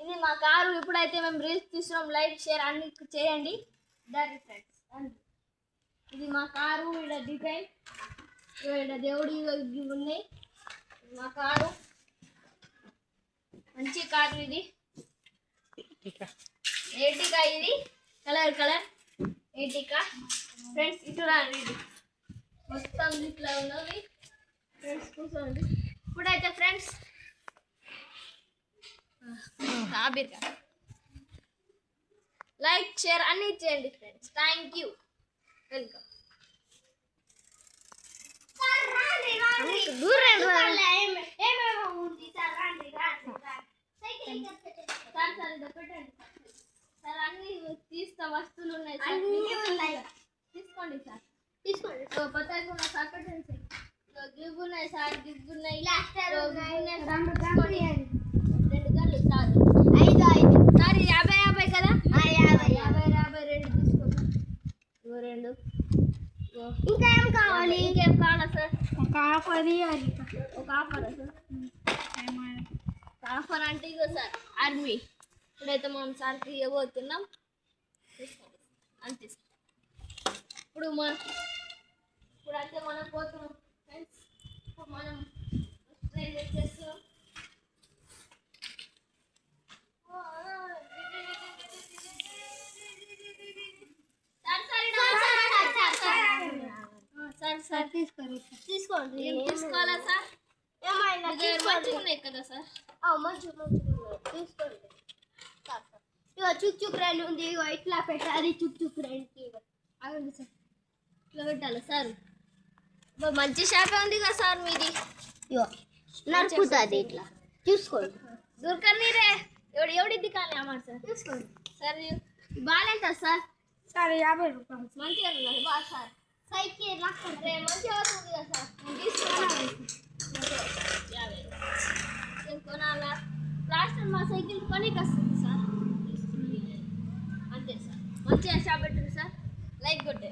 ఇది మా కారు. ఇప్పుడైతే మేము రీల్స్ తీస్తున్నాం. లైక్ షేర్ అన్ని చేయండి. దాని ఫ్రెండ్స్ ఇది మా కారు. ఇక్కడ డిజైన్ ఇక్కడ దేవుడి ఇవి ఉన్నాయి. మా కారు మంచి కారు. ఇది ఏటికా. ఇది కలర్ ఏటికా ఫ్రెండ్స్. ఇటు రండి. ఇది మొత్తం ఇట్లా ఉన్నది ఫ్రెండ్స్. కూర్చోండి. ఇప్పుడైతే ఫ్రెండ్స్ లైక్ షేర్ అన్ని చేయండి friends. Thank you. Welcome. Sir అన్ని తీస్తా వస్తువులు ఉన్నాయి సార్. తీసుకోండి సార్. తీసుకోండి. పతాకు ఉన్నాయి సార్. పెట్టండి సార్. గివ్వు ఉన్నాయి సార్. గివ్వు ఉన్నాయి. 2 గంటలు సార్. 5 సార్. 50 కదా. 50 2 తీసుకోండి. 2 ఇంకా ఏం కావాలి? ఇంకేం కావాలా సార్? ఒక ఆఫర్ సార్. ఆఫర్ అంటే ఇగో సార్ ఆర్మీ. ఇప్పుడైతే మనం సార్కి ఇవ్వబోతున్నాం. అంతే సార్. ఇప్పుడైతే మనం పోతున్నాం ఫ్రెండ్స్. ఇప్పుడు మనం ట్రైన్ చేస్తున్నాం. సార్ తీసుకోండి. తీసుకోవాలా సార్? మంచిగా ఉన్నాయి కదా సార్? మంచిగా తీసుకోండి. ఇగో చుక్ రెండు ఉంది. ఇగో ఇట్లా పెట్టాలి. చుక్ రెండుకి అవ్వండి సార్. ఇట్లా పెట్టాలి సార్. మంచి షాప్ ఉంది కదా సార్ మీది. ఇగో నడుపుతుంది ఇట్లా. చూసుకోండి. దొరకని రే. ఎవడిద్ది కానీ అమ్మాట సార్. చూసుకోండి సార్. బాగాలేంట సార్? సార్ 50 రూపాయలు. మంచిగా ఉన్నది బాగా సార్. సైకిల్ రాకుంటే మంచిగా అవుతుంది కదా సార్. తీసుకున్నాను. 50 కొనాలా? లాస్ట్ మా సైకిల్ కొనికి వస్తుంది సార్. అంతే సార్. మంచిగా షాప్ పెట్టండి సార్. లైక్ కొట్టే.